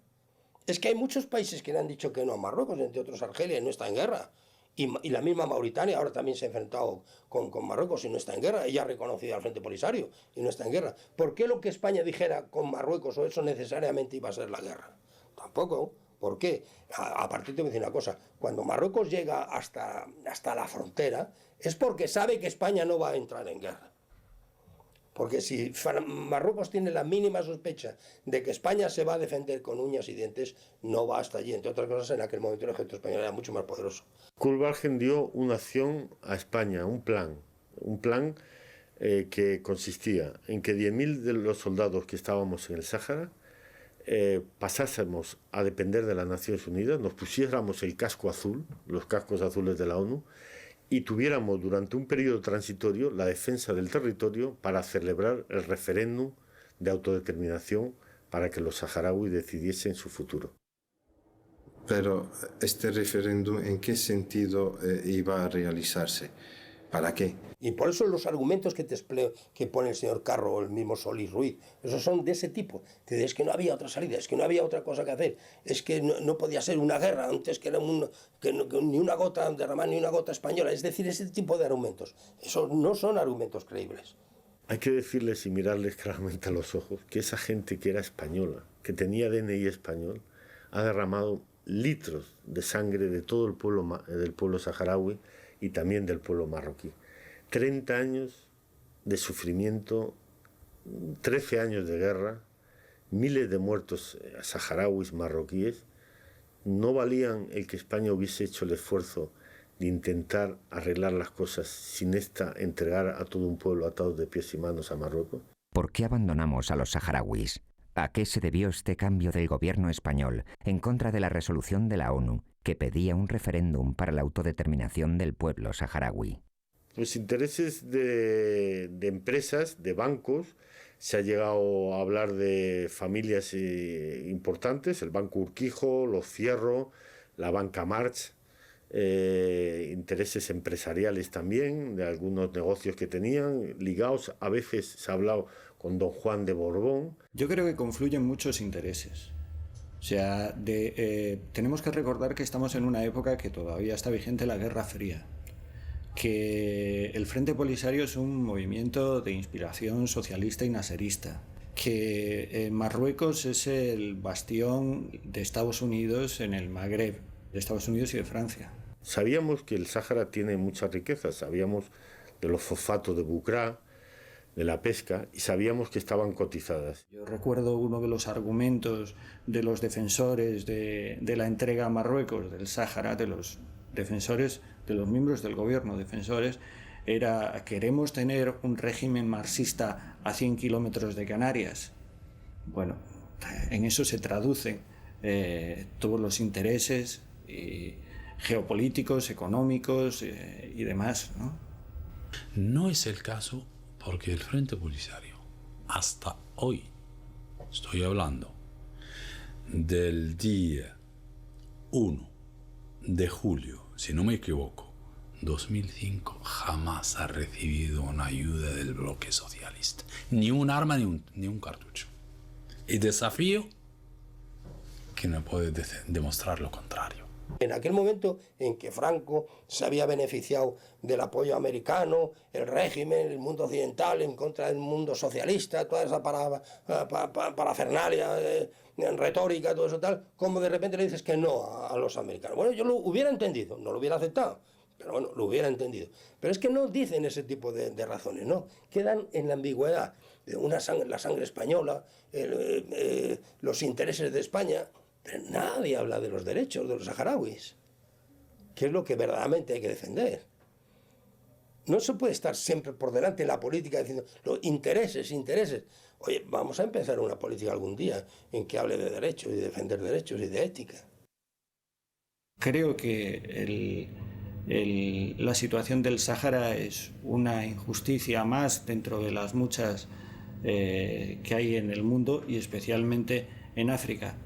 Es que hay muchos países que le han dicho que no a Marruecos, entre otros Argelia, y no está en guerra. Y la misma Mauritania ahora también se ha enfrentado con Marruecos y no está en guerra. Ella ha reconocido al Frente Polisario y no está en guerra. ¿Por qué lo que España dijera con Marruecos o eso necesariamente iba a ser la guerra? Tampoco. ¿Por qué? Aparte te voy a decir una cosa. Cuando Marruecos llega hasta la frontera es porque sabe que España no va a entrar en guerra. Porque si Marruecos tiene la mínima sospecha de que España se va a defender con uñas y dientes, no va hasta allí. Entre otras cosas, en aquel momento el ejército español era mucho más poderoso. Kulbargen dio una acción a España, un plan que consistía en que 10.000 de los soldados que estábamos en el Sáhara pasásemos a depender de las Naciones Unidas, nos pusiéramos el casco azul, los cascos azules de la ONU, y tuviéramos durante un periodo transitorio la defensa del territorio para celebrar el referéndum de autodeterminación para que los saharauis decidiesen su futuro. Pero este referéndum, ¿en qué sentido iba a realizarse? ¿Para qué? Y por eso los argumentos que pone el señor Carro o el mismo Solís Ruiz, esos son de ese tipo. Es que no había otra salida, es que no había otra cosa que hacer, es que no podía ser una guerra antes que ni una gota derramar ni una gota española. Es decir, ese tipo de argumentos. Esos no son argumentos creíbles. Hay que decirles y mirarles claramente a los ojos que esa gente que era española, que tenía DNI español, ha derramado litros de sangre de todo el pueblo saharaui y también del pueblo marroquí. 30 años de sufrimiento, 13 años de guerra, miles de muertos saharauis marroquíes, no valían el que España hubiese hecho el esfuerzo de intentar arreglar las cosas sin entregar a todo un pueblo atados de pies y manos a Marruecos. ¿Por qué abandonamos a los saharauis? ¿A qué se debió este cambio del gobierno español en contra de la resolución de la ONU que pedía un referéndum para la autodeterminación del pueblo saharaui? Los intereses de empresas, de bancos, se ha llegado a hablar de familias importantes, el Banco Urquijo, los Fierro, la Banca March, intereses empresariales también, de algunos negocios que tenían, ligados, a veces se ha hablado con don Juan de Borbón. Yo creo que confluyen muchos intereses. O sea, tenemos que recordar que estamos en una época que todavía está vigente la Guerra Fría, que el Frente Polisario es un movimiento de inspiración socialista y naserista, que Marruecos es el bastión de Estados Unidos en el Magreb, de Estados Unidos y de Francia. Sabíamos que el Sáhara tiene muchas riquezas, sabíamos de los fosfatos de Bucra, de la pesca, y sabíamos que estaban cotizadas. Yo recuerdo uno de los argumentos de los defensores de la entrega a Marruecos del Sáhara, de los defensores, de los miembros del gobierno defensores, era: queremos tener un régimen marxista a 100 kilómetros de Canarias. Bueno, en eso se traducen todos los intereses geopolíticos, económicos y demás, ¿no? No es el caso, porque el Frente Polisario, hasta hoy, estoy hablando del día 1 de julio, si no me equivoco, 2005, jamás ha recibido una ayuda del bloque socialista. Ni un arma, ni un cartucho. Y desafío que no puede demostrar lo contrario. En aquel momento en que Franco se había beneficiado del apoyo americano, el régimen, el mundo occidental en contra del mundo socialista, toda esa parafernalia retórica, todo eso tal, como de repente le dices que no a los americanos. Bueno, yo lo hubiera entendido, no lo hubiera aceptado, pero bueno, lo hubiera entendido. Pero es que no dicen ese tipo de razones, no, quedan en la ambigüedad de la sangre española, los intereses de España. Pero nadie habla de los derechos de los saharauis, que es lo que verdaderamente hay que defender. No se puede estar siempre por delante de la política diciendo los intereses. Oye, vamos a empezar una política algún día en que hable de derechos y de defender derechos y de ética. Creo que la situación del Sáhara es una injusticia más dentro de las muchas que hay en el mundo y especialmente en África.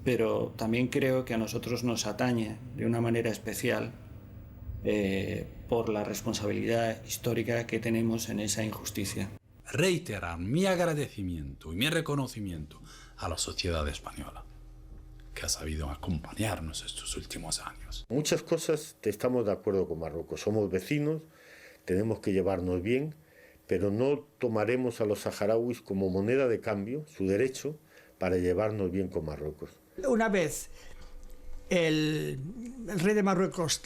Pero también creo que a nosotros nos atañe de una manera especial por la responsabilidad histórica que tenemos en esa injusticia. Reiterar mi agradecimiento y mi reconocimiento a la sociedad española, que ha sabido acompañarnos estos últimos años. Muchas cosas estamos de acuerdo con Marruecos. Somos vecinos, tenemos que llevarnos bien, pero no tomaremos a los saharauis como moneda de cambio, su derecho, para llevarnos bien con Marruecos. Una vez el rey de Marruecos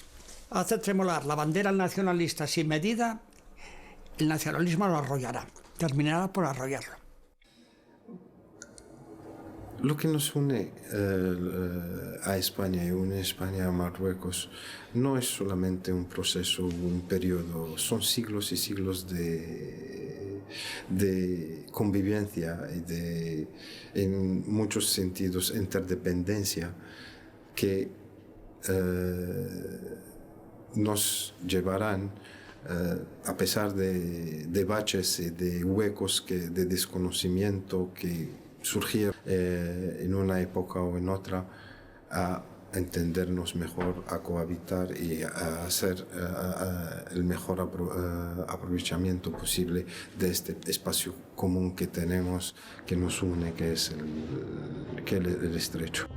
hace tremolar la bandera nacionalista sin medida, el nacionalismo lo arrollará. terminará por arrollarlo. Lo que nos une a España y une España a Marruecos no es solamente un proceso, un periodo, son siglos y siglos de convivencia y de, en muchos sentidos, interdependencia que nos llevarán, a pesar de baches y de huecos de desconocimiento que surgir en una época o en otra, a entendernos mejor, a cohabitar y a hacer el mejor aprovechamiento posible de este espacio común que tenemos, que nos une, que es el estrecho.